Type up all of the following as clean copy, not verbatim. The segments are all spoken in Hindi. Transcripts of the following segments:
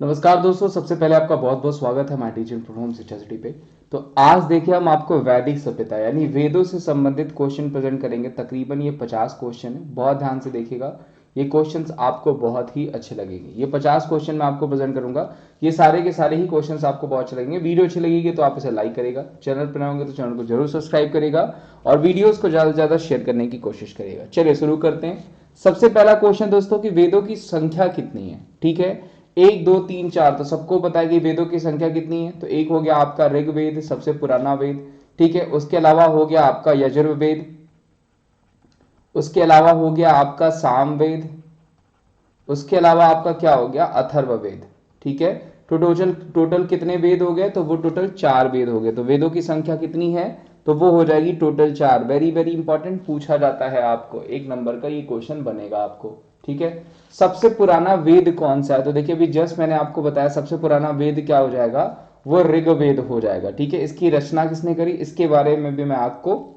नमस्कार दोस्तों, सबसे पहले आपका बहुत बहुत स्वागत है हमारे टीचिंग प्लेटफॉर्म शिक्षा सिटी पे। तो आज देखिए हम आपको वैदिक सभ्यता यानी वेदों से संबंधित क्वेश्चन प्रेजेंट करेंगे। तकरीबन ये 50 क्वेश्चन है, बहुत ध्यान से देखिएगा। ये क्वेश्चंस आपको बहुत ही अच्छे लगेंगे। ये 50 क्वेश्चन मैं आपको प्रेजेंट करूंगा। ये सारे के सारे ही क्वेश्चंस आपको बहुत अच्छे लगेंगे। वीडियो अच्छी लगेगी तो आप इसे लाइक करेगा, चैनल पर नए होंगे तो चैनल को जरूर सब्सक्राइब करेगा और वीडियोज को ज्यादा से ज्यादा शेयर करने की कोशिश करेगा। चलिए शुरू करते हैं। सबसे पहला क्वेश्चन दोस्तों कि वेदों की संख्या कितनी है। ठीक है, एक दो तीन चार, तो सबको पता है कि वेदों की संख्या कितनी है। तो एक हो गया आपका ऋग्वेद, सबसे पुराना वेद। ठीक है, उसके अलावा हो गया आपका यजुर्वेद, उसके अलावा हो गया आपका सामवेद, उसके अलावा आपका क्या हो गया अथर्ववेद। ठीक है, तो टोटल टोटल कितने वेद हो गए, तो वो टोटल 4 वेद हो गए। तो वेदों की संख्या कितनी है, तो वो हो जाएगी टोटल 4। वेरी वेरी इंपॉर्टेंट, पूछा जाता है आपको, 1 नंबर का ये क्वेश्चन बनेगा आपको। ठीक है, सबसे पुराना वेद कौन सा है, तो देखिए अभी जस्ट मैंने आपको बताया सबसे पुराना वेद क्या हो जाएगा, वो ऋग्वेद हो जाएगा। ठीक है, इसकी रचना किसने करी, इसके बारे में भी मैं आपको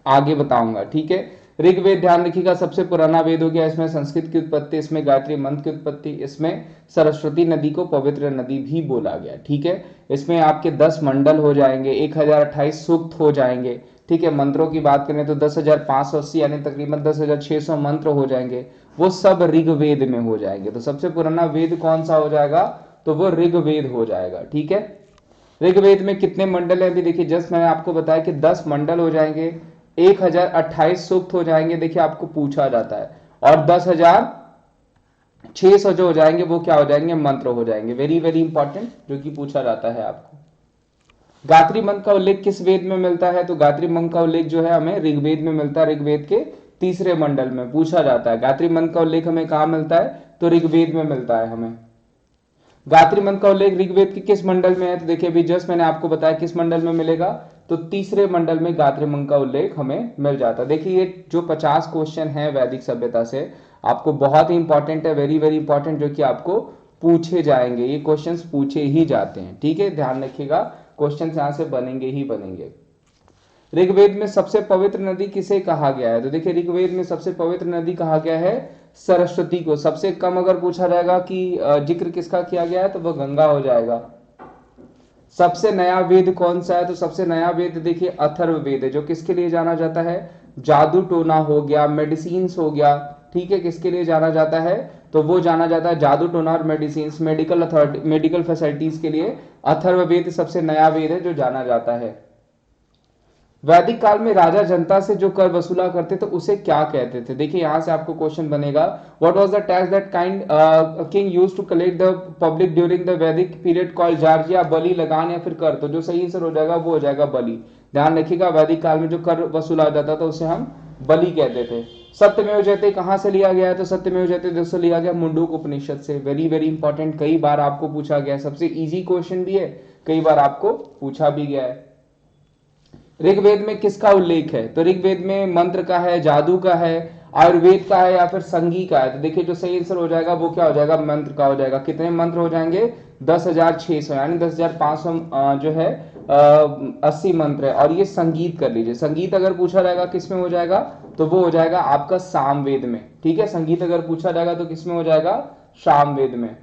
आगे बताऊंगा। ठीक है, ऋग्वेद ध्यान रखिएगा सबसे पुराना वेद हो गया। इसमें संस्कृत की उत्पत्ति, इसमें गायत्री मंत्र की उत्पत्ति, इसमें सरस्वती नदी को पवित्र नदी भी बोला गया। ठीक है, इसमें आपके 10 मंडल हो जाएंगे, 1028 सूक्त हो जाएंगे। ठीक है, मंत्रों की बात करें तो 10,580 यानी तकरीबन 10,600 मंत्र हो जाएंगे। वो सब ऋग्वेद में हो जाएंगे। तो सबसे पुराना वेद कौन सा हो जाएगा, तो वो ऋग्वेद हो जाएगा। ठीक है, ऋग्वेद में कितने मंडल है, अभी देखिए जस्ट मैंने आपको बताया कि 10 मंडल हो जाएंगे, 1028 सूक्त हो जाएंगे, देखिए आपको पूछा जाता है, और 10,600 जो हो जाएंगे वो क्या हो जाएंगे, मंत्र हो जाएंगे। वेरी वेरी इंपॉर्टेंट, जो कि पूछा जाता है आपको। गायत्री मंत्र का उल्लेख किस वेद में मिलता है, तो गायत्री मंत्र का उल्लेख जो है हमें ऋग्वेद में मिलता है। ऋग्वेद के तीसरे मंडल में पूछा जाता है। गायत्री मंत्र का उल्लेख हमें कहां मिलता है, तो ऋग्वेद में मिलता है हमें। गायत्री मंत्र का उल्लेख ऋग्वेद के किस मंडल में है, तो देखिए अभी जस्ट मैंने आपको बताया किस मंडल में मिलेगा, तो तीसरे मंडल में गायत्री मंत्र का उल्लेख हमें मिल जाता है। देखिए ये जो 50 क्वेश्चन है वैदिक सभ्यता से, आपको बहुत ही इंपॉर्टेंट है, वेरी वेरी इंपॉर्टेंट, जो कि आपको पूछे जाएंगे। ये क्वेश्चंस पूछे ही जाते हैं। ठीक है, ध्यान रखिएगा, क्वेश्चंस यहां से बनेंगे ही बनेंगे। ऋग्वेद में सबसे पवित्र नदी किसे कहा गया है, तो देखिए ऋग्वेद में सबसे पवित्र नदी कहा गया है सरस्वती को। सबसे कम अगर पूछा जाएगा कि जिक्र किसका किया गया है, तो वह गंगा हो जाएगा। सबसे नया वेद कौन सा है, तो सबसे नया वेद देखिए अथर्ववेद है, जो किसके लिए जाना जाता है, जादू टोना हो गया, मेडिसिन हो गया। ठीक है, किसके लिए जाना जाता है, तो वो जाना जाता है जादू टोना और medicine, medical authority, medical facilities के लिए अथर्ववेद सबसे नया वेद है जो जाना जाता है। वैदिक काल में राजा जनता से जो कर वसूला करते थे उसे क्या कहते थे, देखिए यहां से आपको क्वेश्चन बनेगा, what was the tax that kind king used to collect the public during the Vedic period called जार्जिया, बलि, लगान या फिर कर। तो जो सही आंसर हो जाएगा वो हो जाएगा बलि। ध्यान रखिएगा, वैदिक काल में जो कर वसूला जाता था उसे हम बलि कहते थे। सत्यमेव जयते कहां से लिया गया है, तो सत्यमेव जयते दोस्तों लिया गया मुंडूक उपनिषद से। वेरी वेरी इंपॉर्टेंट, कई बार आपको पूछा गया है, सबसे इजी क्वेश्चन भी है, कई बार आपको पूछा भी गया है। ऋग्वेद में किसका उल्लेख है, तो ऋग्वेद में मंत्र का है, जादू का है, आयुर्वेद का है या फिर संगी का है। तो देखिए जो सही आंसर हो जाएगा वो क्या हो जाएगा, मंत्र का हो जाएगा। कितने मंत्र हो जाएंगे, 10,600 यानी 10,500 जो है 80 मंत्र है। और ये संगीत कर लीजिए, संगीत अगर पूछा जाएगा किस में हो जाएगा, तो वो हो जाएगा आपका सामवेद में। ठीक है, संगीत अगर पूछा जाएगा तो किस में हो जाएगा, सामवेद में।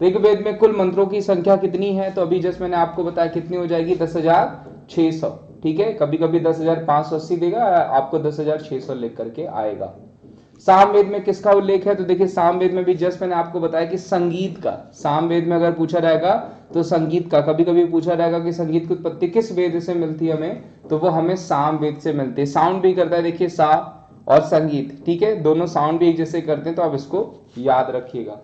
ऋग्वेद में कुल मंत्रों की संख्या कितनी है, तो अभी जस्ट मैंने आपको बताया कितनी हो जाएगी, 10,600। ठीक है, कभी कभी 10,580 देगा, आपको 10,600 लिख करके आएगा। सामवेद में किसका उल्लेख है, तो देखिए सामवेद में भी जस्ट मैंने आपको बताया कि संगीत का, सामवेद में अगर पूछा जाएगा तो संगीत का, कभी कभी पूछा जाएगा कि संगीत की उत्पत्ति किस वेद से मिलती है हमें, तो वो हमें सामवेद से मिलती है। साउंड भी करता है, देखिए सा और संगीत, ठीक है, दोनों साउंड भी एक जैसे करते हैं, तो आप इसको याद रखिएगा।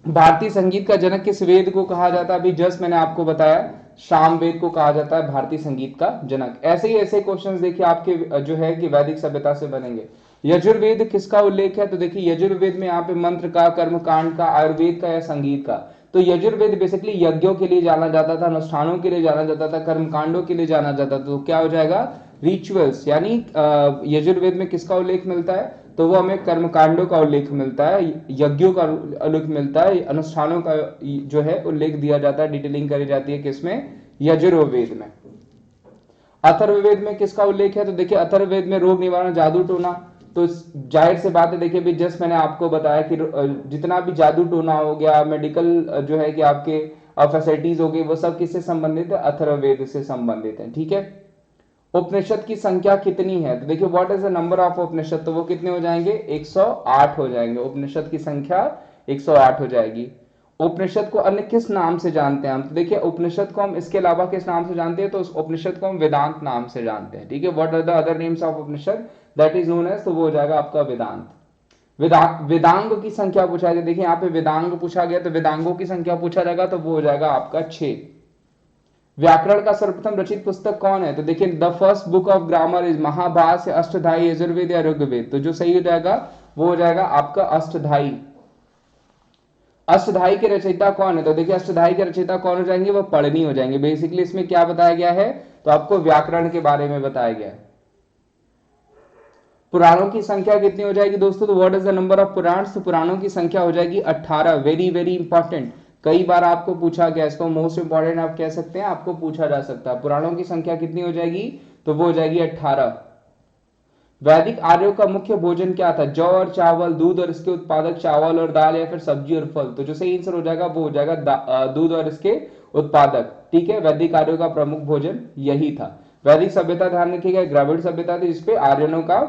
भारतीय संगीत का जनक किस वेद को कहा जाता है, अभी जस्ट मैंने आपको बताया सामवेद को कहा जाता है भारतीय संगीत का जनक। ऐसे ही ऐसे क्वेश्चंस देखिए आपके जो है कि वैदिक सभ्यता से बनेंगे। यजुर्वेद किसका उल्लेख है, तो देखिए यजुर्वेद में यहाँ पे मंत्र का, कर्मकांड का, आयुर्वेद का या संगीत का। तो यजुर्वेद बेसिकली यज्ञों के लिए जाना जाता था, अनुष्ठानों के लिए जाना जाता था, कर्मकांडों के लिए जाना जाता था। तो क्या हो जाएगा, रिचुअल्स, यानी यजुर्वेद में किसका उल्लेख मिलता है, तो वो हमें कर्मकांडों का उल्लेख मिलता है, यज्ञों का उल्लेख मिलता है, अनुष्ठानों का जो है उल्लेख दिया जाता है, डिटेलिंग करी जाती है किसमें, यजुर्वेद में। अथर्ववेद में किसका उल्लेख है, तो देखिए अथर्ववेद में रोग निवारण, जादू टोना, तो जाहिर से बात है, देखिए भी जस्ट मैंने आपको बताया कि जितना भी जादू टोना हो गया, मेडिकल जो है कि आपके फैसिलिटीज हो गई, वो सब किससे संबंधित है? अथर्ववेद से संबंधित है। ठीक है, उपनिषद की संख्या कितनी है? तो देखिए what is the number of Upanishad, तो वो कितने हो जाएंगे? 108 हो जाएंगे। उपनिषद की संख्या 108 हो जाएगी। उपनिषद को अन्य किस नाम से जानते हैं हम? तो देखिए उपनिषद को हम इसके अलावा किस नाम से जानते हैं? तो उस उपनिषद को हम वेदांत नाम से जानते हैं। ठीक है, what are the other names of Upanishad? That is known as, तो वो हो जाएगा आपका वेदांत। वेदांग की संख्या पूछा गया, देखिए यहाँ पे वेदांग पूछा गया, तो वेदांगों की संख्या पूछा जाएगा, तो वो हो जाएगा आपका 6। व्याकरण का सर्वप्रथम रचित पुस्तक कौन है? तो देखिए the first book of grammar is Mahabhashya, Ashtadhyayi, Yajurveda या ऋग्वेद? तो जो सही हो जाएगा वो हो जाएगा आपका अष्टधाई। अष्टधाई के रचयिता कौन है? तो देखिए अष्टधाई के रचयिता कौन हो जाएंगे? वो पढ़नी हो जाएंगे। बेसिकली इसमें क्या बताया गया है? तो आपको व्याकरण के बारे में बताया गया है। पुराणों की संख्या कितनी हो जाएगी दोस्तों? तो what is the number of Puranas? तो पुराणों की संख्या हो जाएगी 18। वेरी वेरी इंपॉर्टेंट, कई बार आपको पूछा गया, इसको मोस्ट इंपॉर्टेंट आप कह सकते हैं, आपको पूछा जा सकता है। पुराणों की संख्या कितनी हो जाएगी? तो वो हो जाएगी 18। वैदिक आर्यों का मुख्य भोजन क्या था? जौ और चावल, दूध और इसके उत्पादक चावल और दाल, या फिर सब्जी और फल? तो जो सही आंसर हो जाएगा वो हो जाएगा दूध और इसके उत्पादक। ठीक है, वैदिक आर्यों का प्रमुख भोजन यही था। वैदिक सभ्यता ध्यान रखिएगा ग्रामीण सभ्यता थी, जिसपे आर्यनों का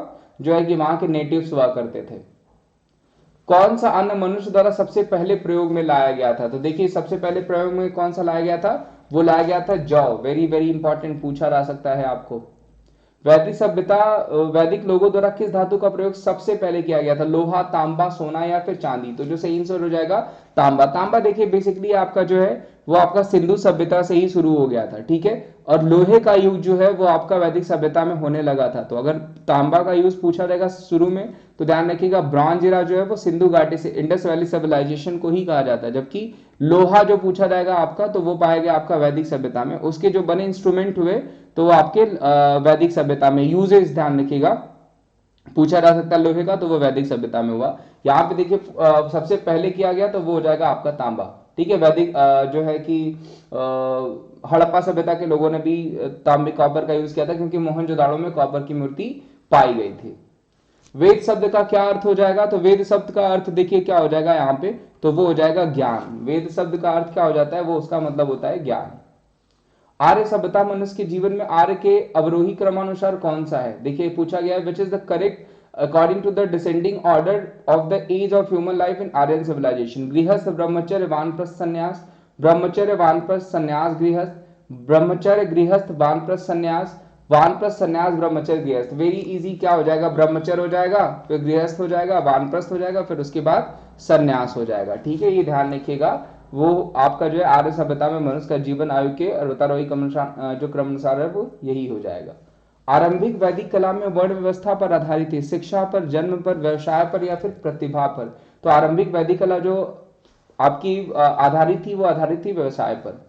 जो है कि वहां के नेटिव्स हुआ करते थे। कौन सा अन्न मनुष्य द्वारा सबसे पहले प्रयोग में लाया गया था? तो देखिए सबसे पहले प्रयोग में कौन सा लाया गया था? वो लाया गया था जौ। वेरी वेरी इंपॉर्टेंट, पूछा जा सकता है आपको। वैदिक सभ्यता, वैदिक लोगों द्वारा किस धातु का प्रयोग सबसे पहले किया गया था? लोहा, तांबा, सोना या फिर चांदी? तो जो सही आंसर हो जाएगा तांबा। तांबा देखिए बेसिकली आपका जो है वो आपका सिंधु सभ्यता से ही शुरू हो गया था। ठीक है, और लोहे का यूज जो है वो आपका वैदिक सभ्यता में होने लगा था। तो अगर तांबा का यूज पूछा जाएगा शुरू में, तो ध्यान रखिएगा ब्रॉन्ज एरा जो है वो सिंधु घाटी से, इंडस वैली सिविलाइजेशन को ही कहा जाता है। जबकि लोहा जो पूछा जाएगा आपका, तो वो पाया गया आपका वैदिक सभ्यता में। उसके जो बने इंस्ट्रूमेंट हुए तो वो आपके वैदिक सभ्यता में। यूजेज ध्यान रखिएगा, पूछा जा सकता है लोहे का, तो वो वैदिक सभ्यता में हुआ। यहाँ पे देखिए सबसे पहले किया गया तो वो हो जाएगा आपका तांबा। ठीक है, वैदिक जो है कि हड़प्पा सभ्यता के लोगों ने भी तांबे कॉपर का यूज किया था, क्योंकि मोहनजोदाड़ो में कॉपर की मूर्ति पाई गई थी। वेद शब्द का क्या अर्थ हो जाएगा? तो वेद शब्द का अर्थ देखिए क्या हो जाएगा यहाँ पे, तो वो हो जाएगा ज्ञान। वेद शब्द का अर्थ क्या हो जाता है? वो उसका मतलब होता है ज्ञान। आर्य सभ्यता मनुष्य के जीवन में आर्य के अवरोही क्रमानुसार कौन सा है? देखिए पूछा गया है which is the correct according to the descending order of the age of human life in Aryan civilization. Grihastha, brahmacharya, वानप्रस्थ, संन्यास, ब्रह्मचर्य, वानप्रस्थ, संन्यास, गृहस्थ, ब्रह्मचर्य, गृहस्थ, वानप्रस्थ, संन्यास, वानप्रस्थ, संन्यास, ब्रह्मचर्य, गृहस्थ। वेरी इजी, क्या हो जाएगा? ब्रह्मचर्य हो जाएगा, फिर गृहस्थ हो जाएगा, वानप्रस्थ हो जाएगा, फिर उसके बाद संन्यास हो जाएगा। ठीक है, ये ध्यान रखिएगा। वो आपका जो है आर्य सभ्यता में मनुष्य का जीवन आयु के अवतारोही जो क्रम अनुसार है वो यही हो जाएगा। आरंभिक वैदिक कला में वर्ण व्यवस्था पर आधारित है, शिक्षा पर, जन्म पर, व्यवसाय पर या फिर प्रतिभा पर? तो आरंभिक वैदिक कला जो आपकी आधारित थी वो आधारित थी व्यवसाय पर।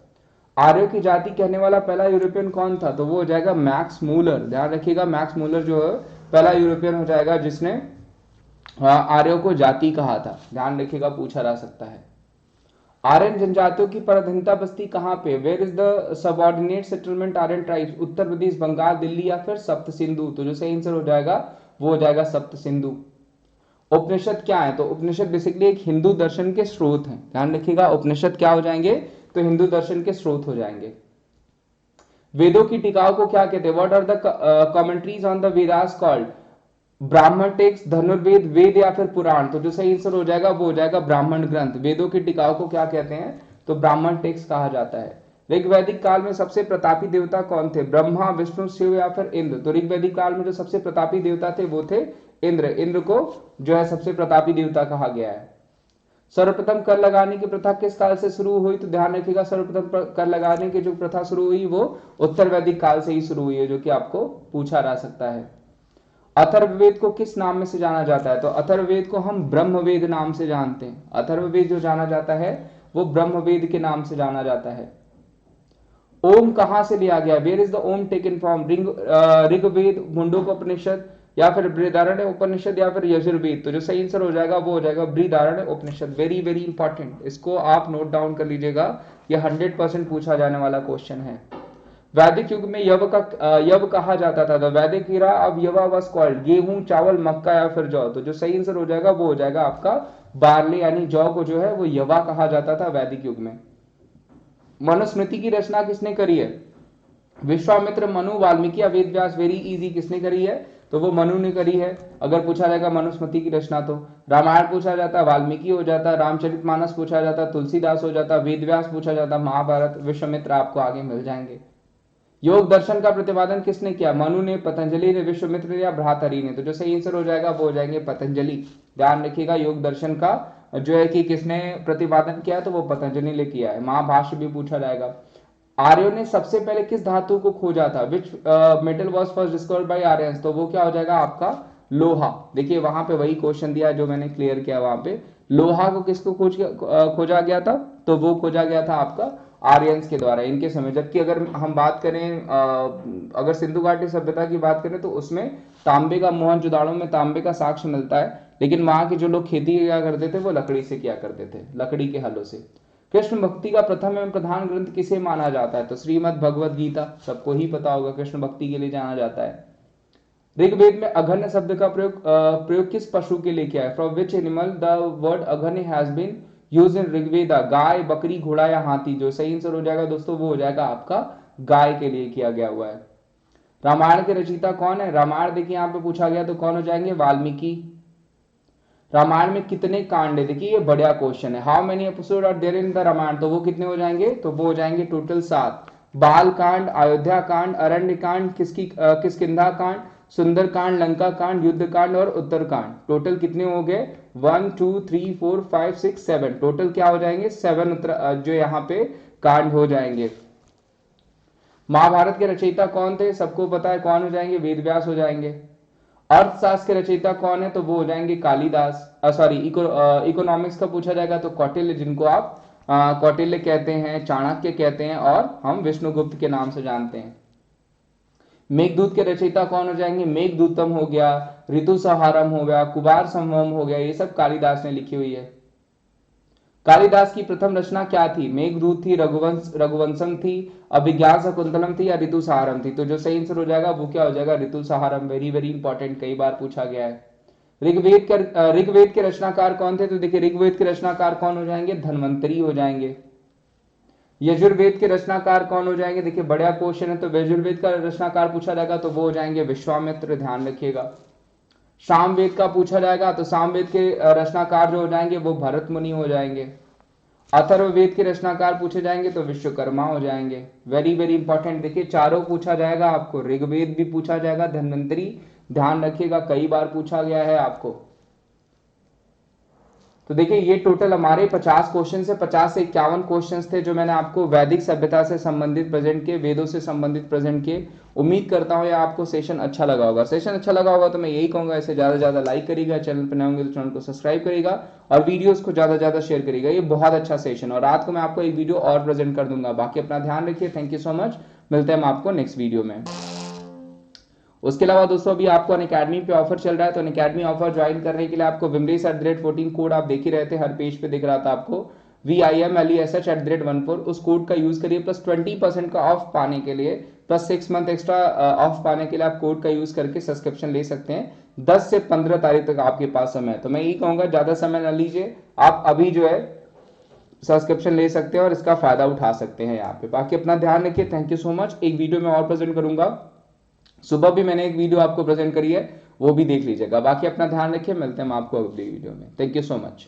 आर्यों की जाति कहने वाला पहला यूरोपियन कौन था? तो वो हो जाएगा मैक्स मूलर। ध्यान रखिएगा मैक्स मूलर जो है पहला यूरोपियन हो जाएगा जिसने आर्यों को जाति कहा था। ध्यान रखिएगा, पूछा जा सकता है। आर्यन जनजातियों की परधनिता बस्ती कहाँ पे? Where is the subordinate settlement Aryan tribes? Uttar Pradesh, Bengal, Delhi या फिर सप्त सिंधु? तो जो सही आंसर हो जाएगा वो हो जाएगा सप्त सिंधु। उपनिषद क्या है? तो उपनिषद बेसिकली एक हिंदू दर्शन के स्रोत हैं। ध्यान रखिएगा उपनिषद क्या हो जाएंगे? तो हिंदू दर्शन के स्रोत हो जाएंगे। वेदों की टीकाओं को क्या कहते हैं? What are the commentaries on the Vedas called? Brahmana text, Dhanurveda, Veda या फिर पुराण? तो जो सही आंसर हो जाएगा वो हो जाएगा ब्राह्मण ग्रंथ। वेदों की टीकाओं को क्या कहते हैं? तो ब्राह्मण टेक्स्ट कहा जाता है। ऋग्वैदिक काल में सबसे प्रतापी देवता कौन थे? ब्रह्मा, विष्णु, शिव या फिर इंद्र? तो ऋग्वैदिक काल में जो सबसे प्रतापी देवता थे वो थे इंद्र। इंद्र को जो है सबसे प्रतापी देवता कहा गया है। सर्वप्रथम कर लगाने की प्रथा किस काल से शुरू हुई? तो ध्यान रखिएगा सर्वप्रथम कर लगाने की जो प्रथा शुरू हुई वो उत्तर वैदिक काल से ही शुरू हुई है, जो कि आपको पूछा जा सकता है। अथर्ववेद को किस नाम में से जाना जाता है? तो अथर्ववेद को हम ब्रह्मवेद नाम से जानते हैं। अथर्ववेद जो जाना जाता है वो ब्रह्मवेद के नाम से जाना जाता है। ओम कहां से लिया गया? Where is the Om taken from? Rigveda, Mundakopanishad या फिर बृहदारण्य उपनिषद या फिर यजुर्वेद? तो जो सही आंसर हो जाएगा वो हो जाएगा बृहदारण्य उपनिषद। वेरी वेरी इंपॉर्टेंट, इसको आप नोट डाउन कर लीजिएगा, ये 100% पूछा जाने वाला क्वेश्चन है। वैदिक युग में यव कहा जाता था, वैदिक ईरा अब यवा वाज कॉल्ड। गेहूं, चावल, मक्का या फिर जौ, तो जो सही आंसर हो जाएगा वो हो जाएगा आपका बार्ली, यानी जौ को जो है वो यवा कहा जाता था वैदिक युग में। मनुस्मृति की रचना किसने करी है? विश्वामित्र, मनु, वाल्मीकि या वेद व्यास? वेरी इजी, किसने करी है? तो वो मनु ने करी है। अगर पूछा जाएगा मनुस्मृति की रचना तो रामायण पूछा जाता, वाल्मीकि हो जाता, रामचरितमानस पूछा जाता, तुलसीदास हो जाता, वेद व्यास पूछा जाता, महाभारत, विश्वामित्र आपको आगे मिल जाएंगे। योग दर्शन का प्रतिपादन किसने किया? मनु ने, पतंजलि ने, विश्वामित्र ने या भ्रातरि ने? तो जो सही आंसर हो जाएगा वो हो जाएंगे पतंजलि। ध्यान रखिएगा, योग दर्शन का जो है कि किसने प्रतिपादन किया है, तो वो पतंजलि ने किया है। महाभाष्य भी पूछा जाएगा। आर्यों ने सबसे पहले किस धातु को खोजा था? Which metal was first discovered by Aryans? तो वो क्या हो जाएगा आपका लोहा। देखिए वहां पे वही क्वेश्चन दिया जो मैंने क्लियर किया, वहां पे लोहा को किसको खोजा गया था? तो वो खोजा गया था आपका आर्यंस के द्वारा, इनके समय। जबकि अगर हम बात करें अगर सिंधु घाटी सभ्यता की बात करें तो उसमें तांबे का, मोहनजोदाड़ो में तांबे का साक्ष्य मिलता है, लेकिन वहां के जो लोग खेती किया करते थे वो लकड़ी से किया करते थे, लकड़ी के हलों से। कृष्ण भक्ति का प्रथम एवं प्रधान ग्रंथ किसे माना जाता है? तो श्रीमद् भगवद गीता, सबको ही पता होगा, कृष्ण भक्ति के लिए जाना जाता है। ऋग्वेद में अघन्य शब्द का प्रयोग किस पशु के लिए किया है? From which animal the word Aghnya has been used in Rigveda? गाय, बकरी, घोड़ा या हाथी? जो सही आंसर हो जाएगा दोस्तों वो हो जाएगा आपका गाय के लिए किया गया हुआ है। रामायण के रचयिता कौन है? रामायण देखिए यहाँ पे पूछा गया तो कौन हो जाएंगे? वाल्मीकि। रामायण में कितने कांड है? देखिए ये बढ़िया क्वेश्चन है। How many episode are there in the Ramayana? तो वो कितने हो जाएंगे? तो वो हो जाएंगे टोटल 7। बाल कांड, अयोध्या कांड, अरण्य कांड, किष्किंधा कांड, सुंदर कांड, लंका कांड, युद्ध कांड और उत्तर कांड। टोटल कितने हो गए? 1 2 3 4 5 6 7। टोटल क्या हो जाएंगे? 7 जो यहाँ पे कांड हो जाएंगे। महाभारत के रचयिता कौन थे? सबको पता है कौन हो जाएंगे? वेद व्यास हो जाएंगे। अर्थशास्त्र के रचयिता कौन है? तो वो हो जाएंगे कालिदास। सॉरी, इकोनॉमिक्स का पूछा जाएगा तो कौटिल्य, जिनको आप कौटिल्य कहते हैं, चाणक्य कहते हैं, और हम विष्णुगुप्त के नाम से जानते हैं। मेघदूत के रचयिता कौन हो जाएंगे? मेघदूतम हो गया, ऋतु संहारम हो गया, कुमार संभवम हो गया, ये सब कालिदास ने लिखी हुई है। कालिदास की प्रथम रचना क्या थी? मेघदूत थी, रघुवंशम थी, अभिज्ञान शकुंतलम थी या ऋतु सहारम थी? तो जो सही आंसर हो जाएगा वो क्या हो जाएगा? ऋतु सहारम। वेरी वेरी इंपॉर्टेंट, कई बार पूछा गया है। ऋग्वेद के रचनाकार कौन थे? तो देखिए ऋग्वेद के रचनाकार कौन हो जाएंगे? धन्वंतरी हो जाएंगे। यजुर्वेद के रचनाकार कौन हो जाएंगे? देखिए बढ़िया क्वेश्चन है, तो यजुर्वेद का रचनाकार पूछा जाएगा तो वो हो जाएंगे विश्वामित्र। ध्यान रखिएगा। सामवेद का पूछा जाएगा तो सामवेद के रचनाकार जो हो जाएंगे वो भरत मुनि हो जाएंगे। अथर्ववेद के रचनाकार पूछे जाएंगे तो विश्वकर्मा हो जाएंगे। वेरी वेरी इंपॉर्टेंट, देखिए चारों पूछा जाएगा आपको। ऋग्वेद भी पूछा जाएगा, धन्वंतरी, ध्यान रखिएगा कई बार पूछा गया है आपको। तो देखिए ये टोटल हमारे 50 क्वेश्चन से 50 से 51 क्वेश्चन थे जो मैंने आपको वैदिक सभ्यता से संबंधित प्रेजेंट किए, वेदों से संबंधित प्रेजेंट किए। उम्मीद करता हूँ ये आपको सेशन अच्छा लगा होगा। सेशन अच्छा लगा होगा तो मैं यही कहूंगा इसे ज्यादा से ज्यादा लाइक करिएगा, चैनल पर नए होंगे तो चैनल को सब्सक्राइब करिएगा और वीडियोस को ज्यादा से ज्यादा शेयर करिएगा। ये बहुत अच्छा सेशन, और रात को मैं आपको एक वीडियो और प्रेजेंट कर दूंगा। बाकी अपना ध्यान रखिए, थैंक यू सो मच, मिलते हैं हम आपको नेक्स्ट वीडियो में। उसके अलावा दोस्तों अभी आपको अनअकैडमी पे ऑफर चल रहा है, तो अनअकैडमी ऑफर ज्वाइन करने के लिए आपको विमलेश@14 कोड आप देख ही रहे थे, हर पेज पे दिख रहा था आपको, VIMLESH@14, उस कोड का यूज करिए। प्लस 20% का ऑफ पाने के लिए, प्लस 6 मंथ एक्स्ट्रा ऑफ पाने के लिए आप कोड का यूज करके सब्सक्रिप्शन ले सकते हैं। 10 से 15 तारीख तक आपके पास समय है, तो मैं यही कहूंगा ज्यादा समय न लीजिए, आप अभी जो है सब्सक्रिप्शन ले सकते हैं और इसका फायदा उठा सकते हैं यहाँ पे। बाकी अपना ध्यान रखिए, थैंक यू सो मच। एक वीडियो में और प्रेजेंट करूंगा, सुबह भी मैंने एक वीडियो आपको प्रेजेंट करी है, वो भी देख लीजिएगा। बाकी अपना ध्यान रखिए, मिलते हैं हम आपको अगली वीडियो में। Thank you so much.